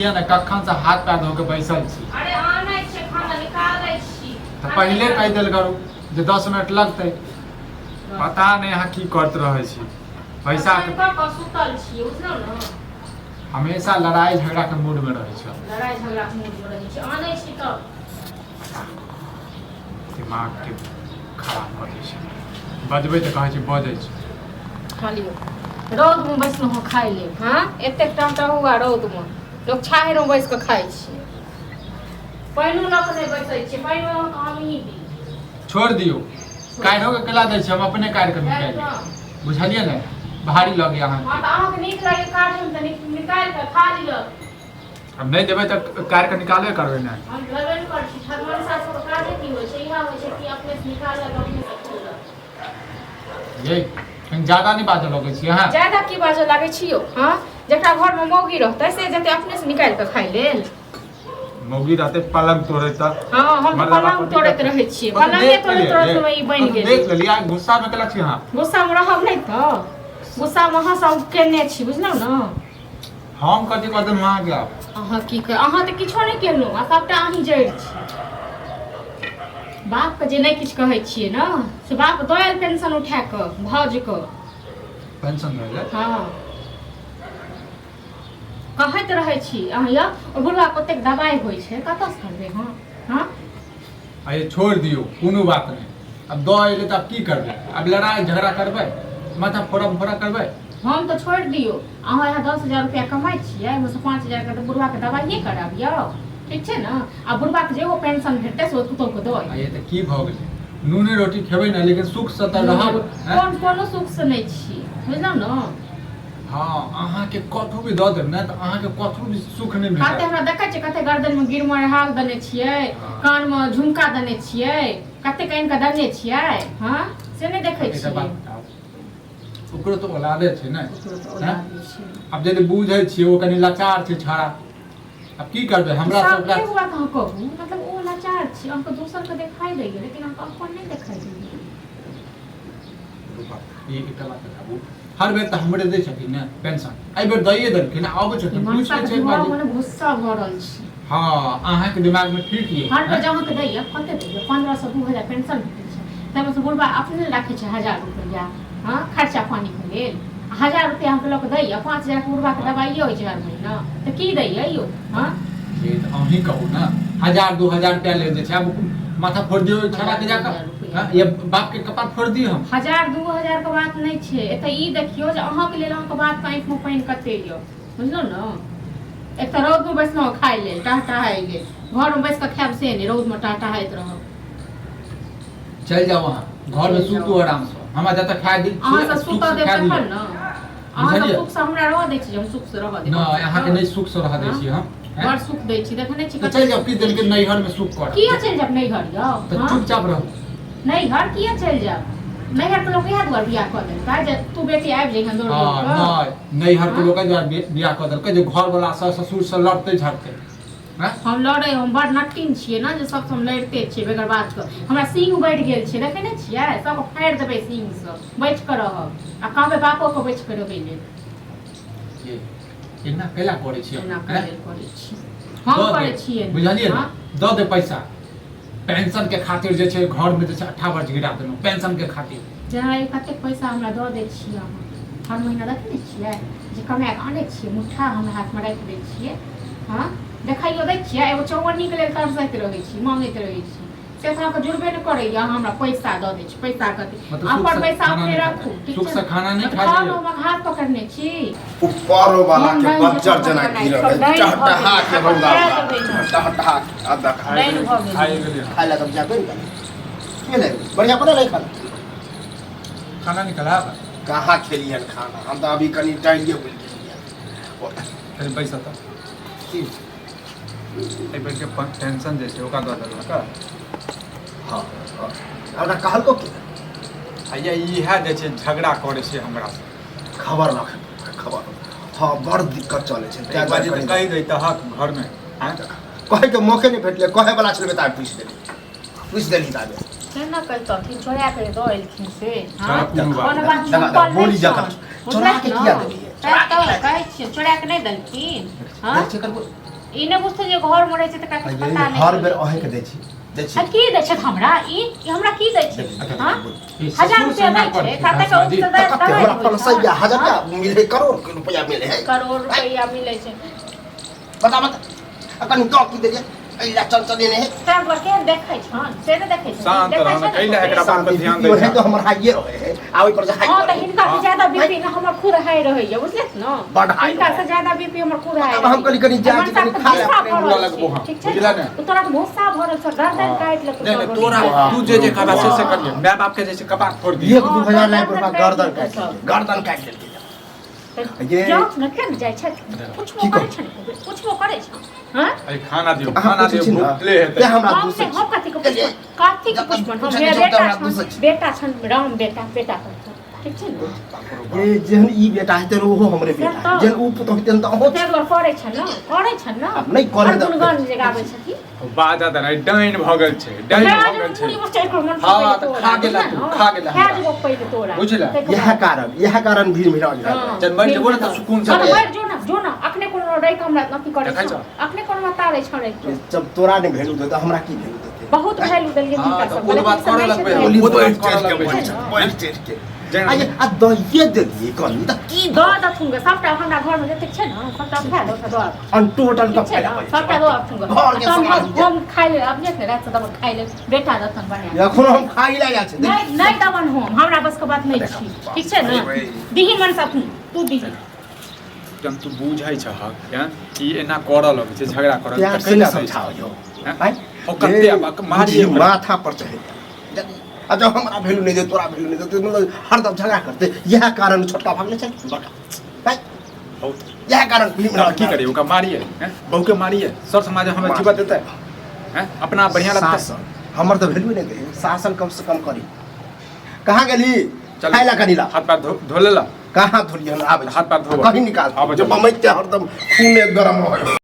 ना कखन से हाथ पैर धो के बैसल छी। अरे आनै छै खाना निकालै छी तो पहले कह दिल करू जे 10 मिनट लगते। पता नहीं यहाँ की करते रहे छी। पैसा के सुतल छी बुझलौ न। हमेशा लड़ाई झगड़ा के मूड में रहे छ। लड़ाई झगड़ा के मूड में रहे छी आनै छी त दिमाग के खराब कर दै छै। बजबै त कहै छै बजै छै। खाली रौद में बैसलौ हो खाइ ले। हां एतेक टाइम त हुआ रौद में लोग छाहर में बैस के खाइ छै। पाइनो न के बैसै छै पाइनो हम कमी दी छोड़ दियो। काढ़ो के केला दै छै हम अपने काढ़ के निकाल बुझलिए न। भारी लगे अहाँ हां त अहाँ के नीक लागे काढ़ में त निकाल के खा लियो। अब नहीं देबै त काढ़ के निकालबे करबै न। हम लेबे कर छी हमारे साथ तो काढ़े की होय छै इहा होय छै कि अपने से निकाल के अपने से खेलक। ये कहीं ज्यादा नहीं बाजऽ लगे छी अहाँ। ज्यादा की बाजऽ लागे छियो। हां जेकरा घर में मौगी रहतै से जते अपने से निकाल के खाइ लेल। मौगी रहते पलंग तोड़े त। हां हम पलंग तोड़ैत रहै छियै पलंगे तोड़ैत में ई बन गेल। देख लेलिए गुस्सा में केला छी अहाँ। गुस्सा में रहब नहीं त गुस्सा में अहाँ सब केने छी बुझलौ न। हम कथि कदन वहां गया अहाँ की कर अहाँ त किछो नहीं केलौ आ सबटा अहीं जड़ छी। बाप के जे नहीं किछ कहै छियै न से बाप दोयल पेंशन उठा के भौज के पेंशन भेलै। हां कहैत रहै छी अहाँ या ओ बुढ़वा कतेक दवाई होय छै कतऽ से करबै। हां हां अरे छोड़ दियो कोनो बात नहीं। अब दो एले त अब की करबै। अब लड़ाई झगड़ा करबै माथा फोड़ा करबै। हम तो छोड़ दियो अहाँ यहाँ 10,000 रुपया कमाई छियै ओमे से 5,000 के तो बुढ़वा के दवाइए कराबियो ठीक छै न। आ बुढ़वा के जेहो पेंशन भेटतै से ओतौ के दो। ये त की भ गेलै नूने रोटी खेबै न लेकिन सुख से त रहब। कोनो सुख से नहीं छी बुझलौ न। हां अहाँ के कथु भी द देब न त अहाँ के कथु भी सुख नहीं खाते भेटत। हमरा देखै छै कते गर्दन में गिरमर हाल देने छियै कान में झुमका देने छियै कते कान के देने छियै। हां से नहीं देखै छियै। ओकरो तो औलादे छै न। अब यदि बुझै छियै ओ कनी लाचार छै छाड़ा। अब की करबै हमरा सब का एक बात हम कहू मतलब ओ लाचार छै हमको दोसर के देखाई दै लेकिन हमको अपन नहीं देखाई दै। ये एकटा बात बताबू हर बेर त हमरे दै छथिन न पेंशन एहि बेर दैए देलखिन आबै छथिन पूछ के छै बाजी। मने गुस्सा भरल छी। हां अहाँ के दिमाग में ठीक ये हर बेर जहाँ के दैया कते दैया 1500 2000 पेंशन भेटै छै तब से बुढ़वा अपने राखै छै 1000 रुपया। हां खर्चा पानी के लेल 1000 रुपया हम लोग दैया 5,000 के बुढ़वा के दवाइए होय छै हर महीना त की दैया यो। हां ये त अहीं कहू न 1000 2000 रुपया ले जे छै अब माथा फोड़ दियो छड़ा के जाकर। हां ये बाप के कपार फोड़ दियो हम। 1000 2000 के बात नहीं छै एत ई देखियो जे अहाँ के लेल अहाँ के बात आंख में पानी कते यो बुझलो न। एक त रौद में बैसनो खाइ लेल टाटाइ लेल घर में बैस के खाब से नहीं रौद में टाटाइत रहब। चल जाओ वहां घर में सुतू आराम से हमरा जत खाए दी अहाँ से सुत दे तखन न अहाँ के सुख से हमरा रह दै छी हम सुख से रह दै। न अहाँ के नहीं सुख से रह दै छी हम बड़ सुख दै छी देखने छी। चल जाओ की दिन के नैहर में सुख कर। किया चल जाब नैहर जाओ त चुपचाप रहो। नैहर किया चल जाब नैहर के लोग इहा दुआर बियाह क देलकै जे तू बेटी आबि जइहन दौड़ दौड़ के। नहीं नैहर के लोग दुआर बियाह क देलकै जे घर वाला ससुर से लड़ते झड़ते। हम लड़े हम बड़ नट्टिन छियै न जे सब हम लड़ते छियै बेगर बात के हमरा सींग बढ़ि गेल छै देखै नै छियै सब फाड़ि देबै सींग से बैठ के रहब आ कहबै बापो के बैठ के रहबै लेल। ये एना केला करै छी एना करै छी हम करै छियै बुझलियै द दे पैसा पेंशन के खातिर जे छै घर में जे छै 28 वर्ष गिरा देलौ पेंशन के खातिर। जहाँ कते पैसा हमरा द दै छियै अहाँ हर महीना देखै छियै जे कमा के आनै छियै मुठ्ठा हमरा हाथ में राखि दै छियै। हां देखाइयो दै छियै एगो चौवन्नी के लेल तरसैत रहै छी मांगैत रहै छी से अहाँ के जुड़बे न करैया हमरा पैसा द दै छी पैसा कथि अपन पैसा अपने रखू ठीक छै। सुख से खाना नहीं खा खाओ हम हाथ पकड़ने छी ऊपर वाला के बच्चर जना गिरल टहटहा के रौदा टहटहा आधा खाए खाइला तब जा कर के ले बढ़िया पता नहीं खाना निकला कहाँ खेलियन खाना हम तो अभी कनी टाइम के बोल दिया तेरे पैसा था की ए बेर के पेंशन जे छै ओका द देलक का। हां हमरा कहल को की आइया इहा जे छै झगड़ा करे छै हमरा से खबर रख खबर। हां बड़ दिक्कत चले छै एक बार जे कहि दै त हक घर में कहे के मौके नहीं भेटले कहे वाला छले त पूछ देली ताबे केना कहतथिन छोड़ा के द एलखिन से। हां कोनो बात बोली जाकर चोरा के किया देलिए कहै छियै छोड़ा के नहीं देलखिन। हां इने बुझते जे घर मरे छै त का पता नहीं हर बेर अहे के दै छी आ की दै छै हमरा ई हमरा की दै छै हां 1000 रुपया दै छै खाता के उठ दै हमरा 50,000 मिले करोड़ रुपया मिले है करोड़ रुपया मिले छै बता अपन तो की दे ऐला चल चल ने है तब के देखै छ से ने देखै छ शांत रहना कैला एकरा बात पर ध्यान दे तो हमर हाइए रहे है आवे पर हाई हां त हिनका से ज्यादा बीपी न हमर खुद हाई रहै है बुझले न बड हाई हिनका से ज्यादा बीपी हमर खुद हाई अब हम कनी जा कनी खा ले पूरा लगबो हम बुझला ने तो तोरा भोसा भरल छ गर्दन काट ले नहीं नहीं तोरा तू जे कबा से कर ले मैं बाप के जैसे कबाक फोड़ दी 1-2 हजार लाख रुपया गर्दन काट ले ये जांच न कर जाय छ कुछ वो करे छ कुछ वो करे छ हां अरे खाना दियो भूखले है ते हमरा हम से हम कथि को पुष्पन हम बेटा छन राम बेटा ठीक छै न ये जेहन ई बेटा है तेरो हो हमरे बेटा जेहन ऊ पुतो है तेन त हो तेर करे छ न नहीं करे त गुणगान जे गाबै छथि बाजा त नहीं डाइन भगल छै डाइन भगल छै हां त खा गेला खा जेबो पहिले तोरा बुझला यह कारण भीड़ मिला जन बैठ जेबो न त सुकून से बैठ जो ना अखने कोनो रै हमरा नथि करे छ अखने कोनो मतारे छड़े जब तोरा ने भेलू दे त हमरा की भेलू दे बहुत वैल्यू देलिए हां जिनका तो सब वो बात करे लगबे बोली वो बैठ बैठ स्टेज के आये आ दहिए दे दिए कनी त की द थुंगे सबटा हमरा घर में जते छै न सबटा खा दो द अन टोटल का सबटा दो थुंगे घर के समाज हम खाइ ले अब जे रात से दब खाइ ले बेटा दतन बना एखन हम खाइ ला जा छै नहीं दबन हम हमरा बस के बात नहीं छी ठीक छै न दिहिन मन सब तू दिहि जब तू बुझाइ छ क्या कि एना करऽ लगे छै झगड़ा करऽ क्या कैसे समझाओ जो हैं ओ कते मारी माथा पर चढ़े अच्छा हमरा वैल्यू नहीं दे तोरा वैल्यू नहीं दे तो हरदम झगड़ा करते यह कारण छोटका भागले छै बड़का भाई यह कारण फिल्म की करिए ओका मारिए हैं बहु के मारिए सर समाज हमें जीवन देते हैं अपना बढ़िया लगता है हमर तो वैल्यू नहीं दे शासन कम से कम करी कहां गेली खाइला कनीला हाथ पैर धो लेला कहां धोलिए हम आबे हाथ पैर धो कहीं निकाल जब मम्मी के हरदम खून गरम रहे